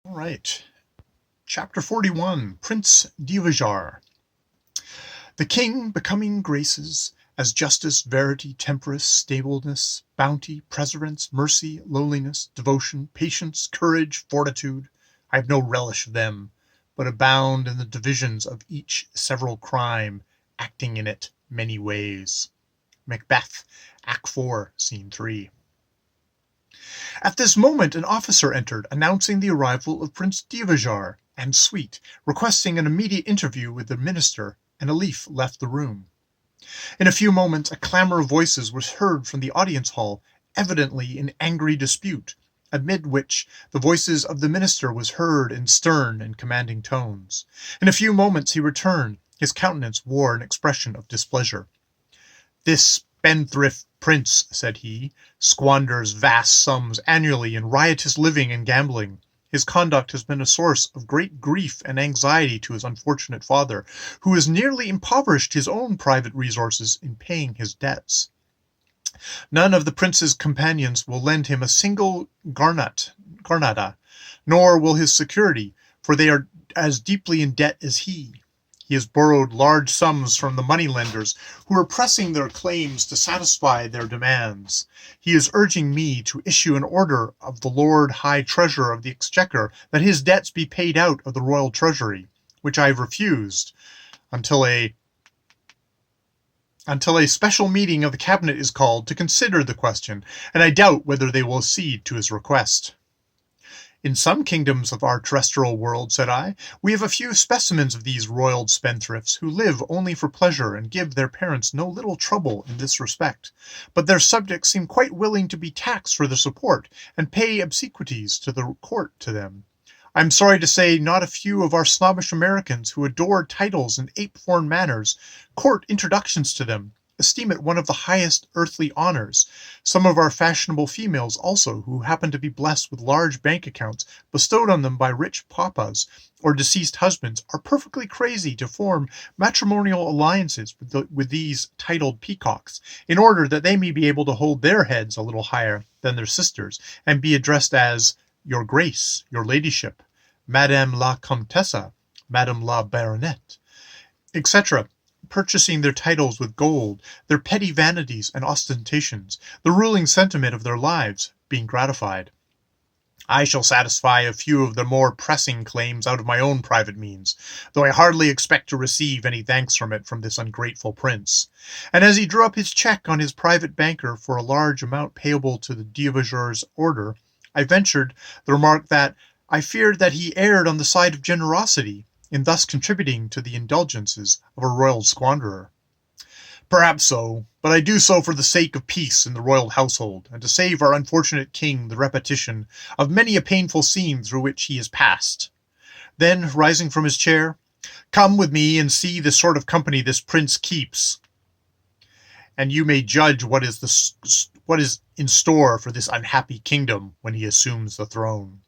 All right. Chapter 41, Prince Dvjhr. The king becoming graces, as justice, verity, temperance, stableness, bounty, preserance, mercy, lowliness, devotion, patience, courage, fortitude. I have no relish of them, but abound in the divisions of each several crime, acting in it many ways. Macbeth, Act 4, Scene 3. At this moment an officer entered, announcing the arrival of Prince Dvjhr and suite, requesting an immediate interview with the minister, and a leaf left the room. In a few moments a clamour of voices was heard from the audience hall, evidently in angry dispute, amid which the voices of the minister was heard in stern and commanding tones. In a few moments he returned. His countenance wore an expression of displeasure. "This spendthrift prince," said he, "squanders vast sums annually in riotous living and gambling. His conduct has been a source of great grief and anxiety to his unfortunate father, who has nearly impoverished his own private resources in paying his debts. None of the prince's companions will lend him a single garnata, nor will his security, for they are as deeply in debt as he. He has borrowed large sums from the money-lenders, who are pressing their claims to satisfy their demands. He is urging me to issue an order of the Lord High Treasurer of the Exchequer that his debts be paid out of the royal treasury, which I have refused, until a special meeting of the cabinet is called to consider the question, and I doubt whether they will accede to his request." "In some kingdoms of our terrestrial world," said I, "we have a few specimens of these royal spendthrifts who live only for pleasure and give their parents no little trouble in this respect. But their subjects seem quite willing to be taxed for their support, and pay obsequies to the court to them. I am sorry to say not a few of our snobbish Americans, who adore titles and ape foreign manners, court introductions to them, esteem it one of the highest earthly honors. Some of our fashionable females also, who happen to be blessed with large bank accounts bestowed on them by rich papas or deceased husbands, are perfectly crazy to form matrimonial alliances with these titled peacocks, in order that they may be able to hold their heads a little higher than their sisters, and be addressed as 'Your Grace,' 'Your Ladyship,' 'Madame la Comtesse,' 'Madame la Baronette,' etc., purchasing their titles with gold, their petty vanities and ostentations, the ruling sentiment of their lives, being gratified. I shall satisfy a few of the more pressing claims out of my own private means, though I hardly expect to receive any thanks from this ungrateful prince." And as he drew up his check on his private banker for a large amount payable to the Dvjhr's order, I ventured the remark that I feared that he erred on the side of generosity in thus contributing to the indulgences of a royal squanderer. "Perhaps so, but I do so for the sake of peace in the royal household, and to save our unfortunate king the repetition of many a painful scene through which he has passed." Then, rising from his chair, "Come with me and see the sort of company this prince keeps, and you may judge what is in store for this unhappy kingdom when he assumes the throne."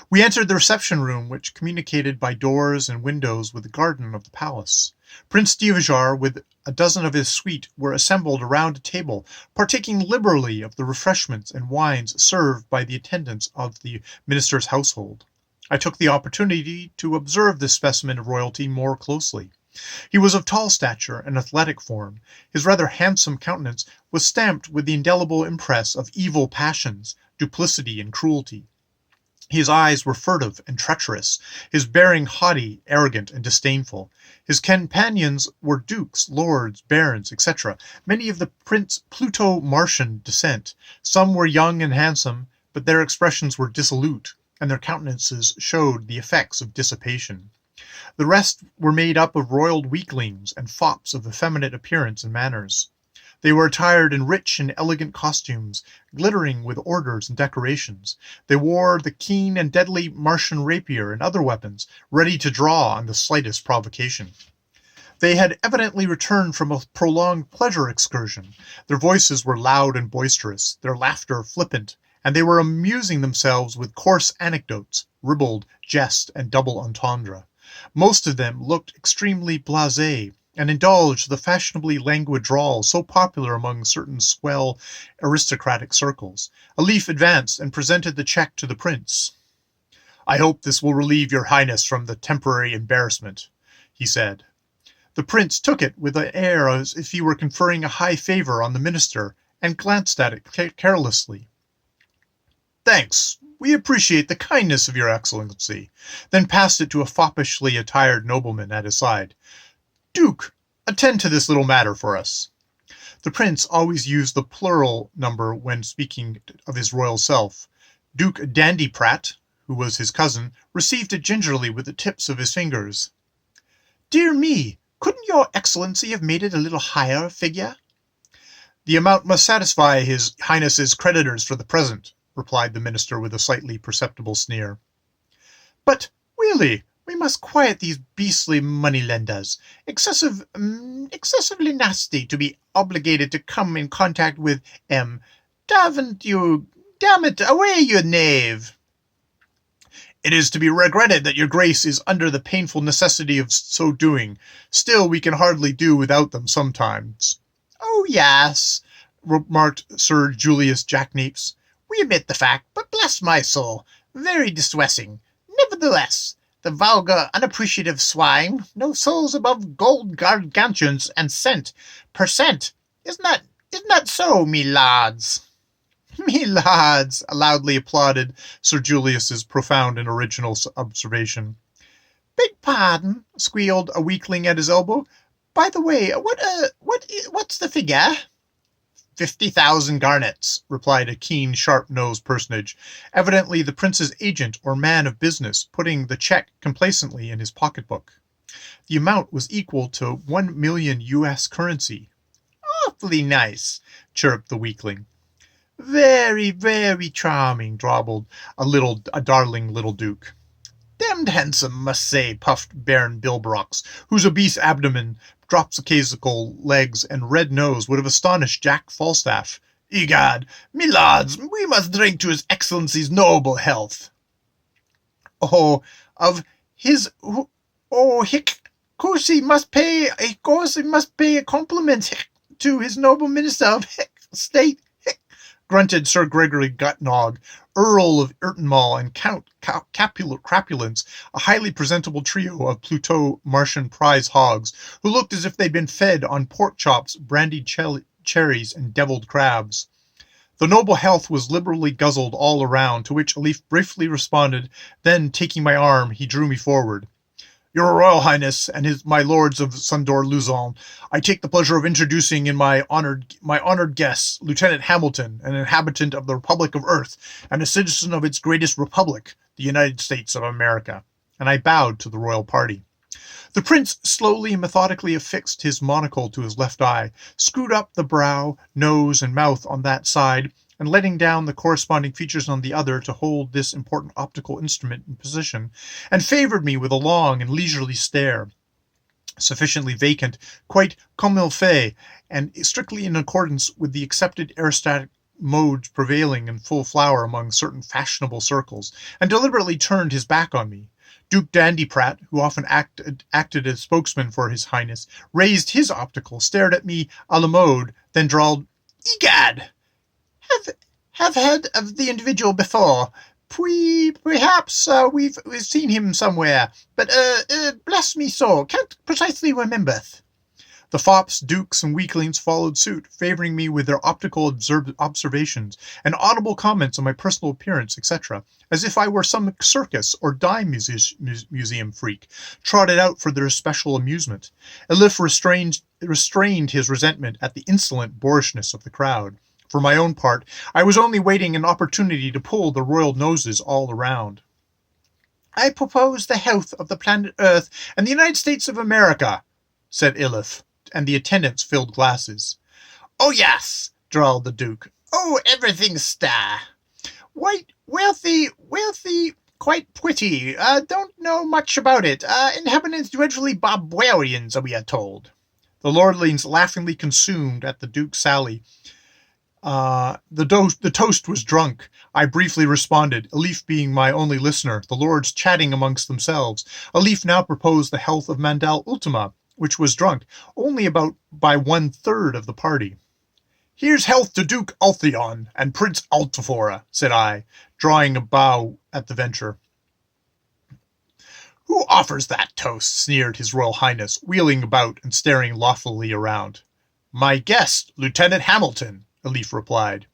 We entered the reception room, which communicated by doors and windows with the garden of the palace. Prince Dvjhr, with a dozen of his suite, were assembled around a table, partaking liberally of the refreshments and wines served by the attendants of the minister's household. I took the opportunity to observe this specimen of royalty more closely. He was of tall stature and athletic form. His rather handsome countenance was stamped with the indelible impress of evil passions, duplicity, and cruelty. His eyes were furtive and treacherous, his bearing haughty, arrogant, and disdainful. His companions were dukes, lords, barons, etc., many of the Prince Pluto-Martian descent. Some were young and handsome, but their expressions were dissolute, and their countenances showed the effects of dissipation. The rest were made up of royal weaklings and fops of effeminate appearance and manners. They were attired in rich and elegant costumes, glittering with orders and decorations. They wore the keen and deadly Martian rapier and other weapons, ready to draw on the slightest provocation. They had evidently returned from a prolonged pleasure excursion. Their voices were loud and boisterous, their laughter flippant, and they were amusing themselves with coarse anecdotes, ribald jest, and double entendre. Most of them looked extremely blasé, and indulged the fashionably languid drawl so popular among certain swell aristocratic circles. A leaf advanced and presented the check to the prince. I hope this will relieve your highness from the temporary embarrassment, he said. The prince took it with an air as if he were conferring a high favor on the minister, and glanced at it carelessly. Thanks. We appreciate the kindness of your excellency, then passed it to a foppishly attired nobleman at his side. Duke, attend to this little matter for us. The prince always used the plural number when speaking of his royal self. Duke Dandyprat, who was his cousin, received it gingerly with the tips of his fingers. Dear me, couldn't your excellency have made it a little higher figure? The amount must satisfy his highness's creditors for the present, replied the minister with a slightly perceptible sneer. But really, we must quiet these beastly money-lenders. Excessively nasty to be obligated to come in contact with, Daven't you... Damn it, away, you knave! It is to be regretted that your grace is under the painful necessity of so doing. Still, we can hardly do without them sometimes. Oh, yes, remarked Sir Julius Jackanapes. We admit the fact, but bless my soul, very distressing. Nevertheless, the vulgar, unappreciative swine, no souls above gold gargantuans and per cent. Isn't that so, me lads? Me lads, loudly applauded Sir Julius's profound and original observation. Beg pardon, squealed a weakling at his elbow. By the way, what's the figure? 50,000 garnets, replied a keen, sharp-nosed personage, evidently the prince's agent or man of business, putting the check complacently in his pocketbook. The amount was equal to 1 million U.S. currency. Awfully nice, chirruped the weakling. Very, very charming, drawled a darling little duke. Demmed handsome, must say, puffed Baron Bilbrox, whose obese abdomen, dropsical legs, and red nose would have astonished Jack Falstaff. Egad, me lads, we must drink to his excellency's noble health. Oh, of his... Oh, course he must pay a compliment to his noble minister of state, grunted Sir Gregory Gutnog, Earl of Ertonmall and Count Crapulence, a highly presentable trio of Pluto Martian prize hogs, who looked as if they'd been fed on pork chops, brandied cherries, and deviled crabs. The noble health was liberally guzzled all around, to which Elif briefly responded, then, taking my arm, he drew me forward. Your Royal Highness and my lords of Sundor-Luzon, I take the pleasure of introducing in my honored guest, Lieutenant Hamilton, an inhabitant of the Republic of Earth, and a citizen of its greatest republic, the United States of America. And I bowed to the royal party. The prince slowly and methodically affixed his monocle to his left eye, screwed up the brow, nose, and mouth on that side, and letting down the corresponding features on the other to hold this important optical instrument in position, and favored me with a long and leisurely stare, sufficiently vacant, quite comme il fait, and strictly in accordance with the accepted aristocratic modes prevailing in full flower among certain fashionable circles, and deliberately turned his back on me. Duke Dandyprat, who often acted as spokesman for his highness, raised his optical, stared at me a la mode, then drawled, Egad! Have heard of the individual before. Perhaps we've seen him somewhere, but bless me so, can't precisely rememberth. The fops, dukes, and weaklings followed suit, favoring me with their optical observations and audible comments on my personal appearance, etc., as if I were some circus or dime museum freak, trotted out for their special amusement. Elif restrained his resentment at the insolent boorishness of the crowd. For my own part, I was only waiting an opportunity to pull the royal noses all around. I propose the health of the planet Earth and the United States of America, said Elif, and the attendants filled glasses. Oh, yes, drawled the Duke. Oh, everything's star. White, wealthy, quite pretty. Don't know much about it. Inhabitants dreadfully barbarians, we are told. The lordlings laughingly consumed at the Duke's sally. The toast was drunk. I briefly responded, Elif being my only listener, the lords chatting amongst themselves. Elif now proposed the health of Mandal Ultima, which was drunk only by 1/3 of the party. Here's health to Duke Altheon and Prince Altafora, said I, drawing a bow at the venture. offers that toast?" sneered His Royal Highness, wheeling about and staring loftily around. "My guest, Lieutenant Hamilton," Elif replied.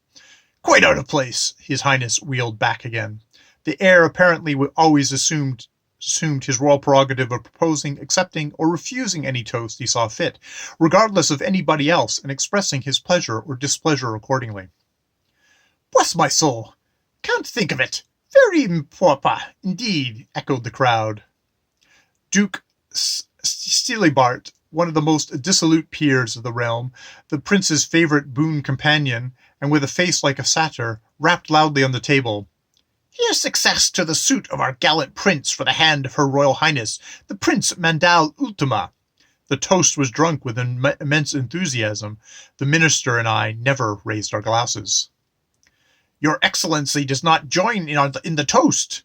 "Quite out of place." His Highness wheeled back again. The heir apparently always assumed his royal prerogative of proposing, accepting, or refusing any toast he saw fit, regardless of anybody else, and expressing his pleasure or displeasure accordingly. "Bless my soul! Can't think of it. Very improper, indeed," echoed the crowd. Duke Stilibart, one of the most dissolute peers of the realm, the prince's favourite boon companion, and with a face like a satyr, rapped loudly on the table. "Here's success to the suit of our gallant prince for the hand of Her Royal Highness, the Prince Mandal Ultima." The toast was drunk with immense enthusiasm. The minister and I never raised our glasses. "Your Excellency does not join in the toast,"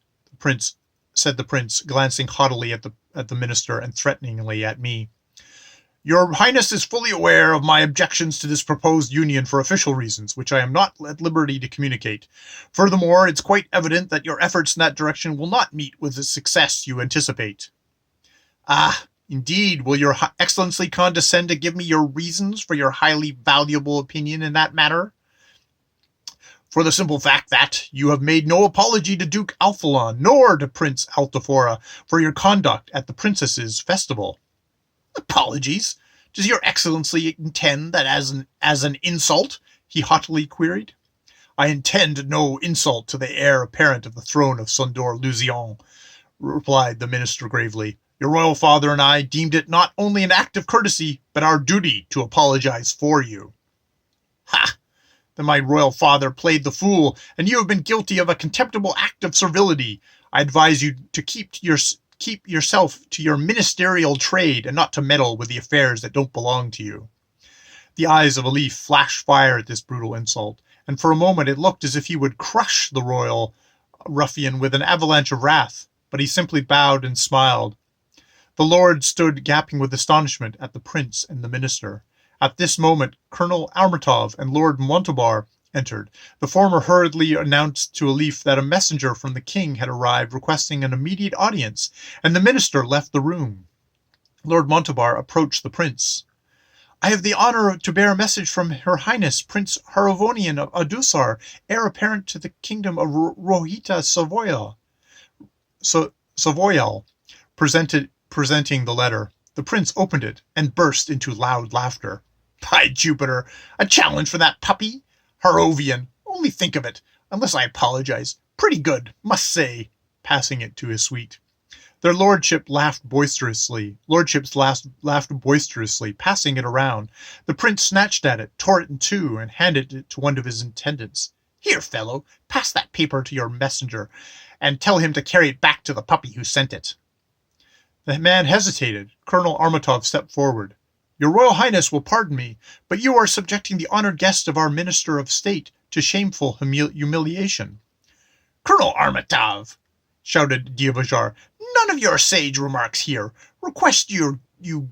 said the prince, glancing haughtily at the minister and threateningly at me. "Your Highness is fully aware of my objections to this proposed union for official reasons, which I am not at liberty to communicate. Furthermore, it's quite evident that your efforts in that direction will not meet with the success you anticipate." "Ah, indeed, will your Excellency condescend to give me your reasons for your highly valuable opinion in that matter?" "For the simple fact that you have made no apology to Duke Alphalon nor to Prince Altafora for your conduct at the princess's festival." "Apologies? Does your Excellency intend that as an insult?" he haughtily queried. "I intend no insult to the heir apparent of the throne of Sondor-Luzion," replied the minister gravely. "Your royal father and I deemed it not only an act of courtesy, but our duty to apologize for you." "Ha! Then my royal father played the fool, and you have been guilty of a contemptible act of servility. I advise you to keep yourself to your ministerial trade and not to meddle with the affairs that don't belong to you." The eyes of Elif flashed fire at this brutal insult, and for a moment it looked as if he would crush the royal ruffian with an avalanche of wrath, but he simply bowed and smiled. The lord stood gaping with astonishment at the prince and the minister. At this moment, Colonel Armatov and Lord Montalbar entered. The former hurriedly announced to Elif that a messenger from the king had arrived requesting an immediate audience, and the minister left the room. Lord Montalbar approached the prince. "I have the honour to bear a message from Her Highness Prince Harovonian of Adusar, heir apparent to the kingdom of Rohita Savoyal," presenting the letter. The prince opened it and burst into loud laughter. "By Jupiter, a challenge for that puppy? Harovian, only think of it, unless I apologize. Pretty good, must say," passing it to his suite. Their lordships laughed boisterously, passing it around. The prince snatched at it, tore it in two, and handed it to one of his attendants. "Here, fellow, pass that paper to your messenger, and tell him to carry it back to the puppy who sent it." The man hesitated. Colonel Armatov stepped forward. "Your Royal Highness will pardon me, but you are subjecting the honored guest of our Minister of State to shameful humiliation." "Colonel Armatov," shouted Dvjhr, "none of your sage remarks here. Request you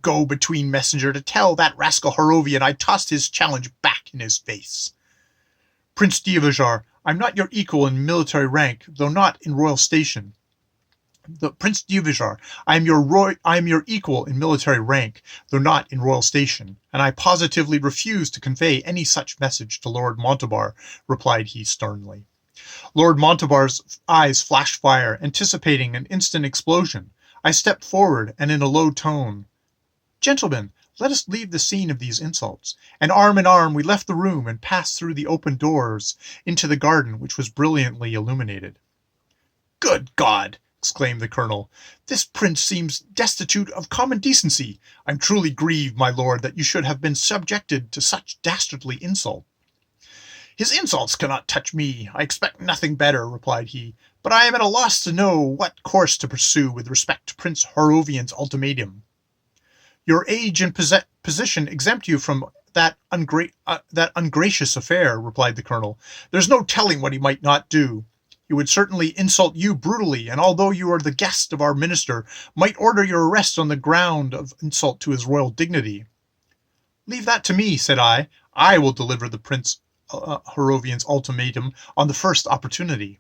go-between messenger to tell that rascal Harovian I tossed his challenge back in his face." "Prince Dvjhr, I'm not your equal in military rank, though not in royal station." "Prince Dvjhr, I am your equal in military rank, though not in royal station, and I positively refuse to convey any such message to Lord Montalbar," replied he sternly. Lord Montalbar's eyes flashed fire, anticipating an instant explosion. I stepped forward, and in a low tone, "Gentlemen, let us leave the scene of these insults." And arm in arm we left the room and passed through the open doors into the garden, which was brilliantly illuminated. "Good God!" exclaimed the colonel. "This prince seems destitute of common decency. I'm truly grieved, my lord, that you should have been subjected to such dastardly insult." "His insults cannot touch me. I expect nothing better," replied he, "but I am at a loss to know what course to pursue with respect to Prince Harovian's ultimatum." "Your age and position exempt you from that ungracious affair," replied the colonel. "There's no telling what he might not do. He would certainly insult you brutally, and although you are the guest of our minister, might order your arrest on the ground of insult to his royal dignity." "Leave that to me," said I. "I will deliver the Prince Harovian's ultimatum on the first opportunity."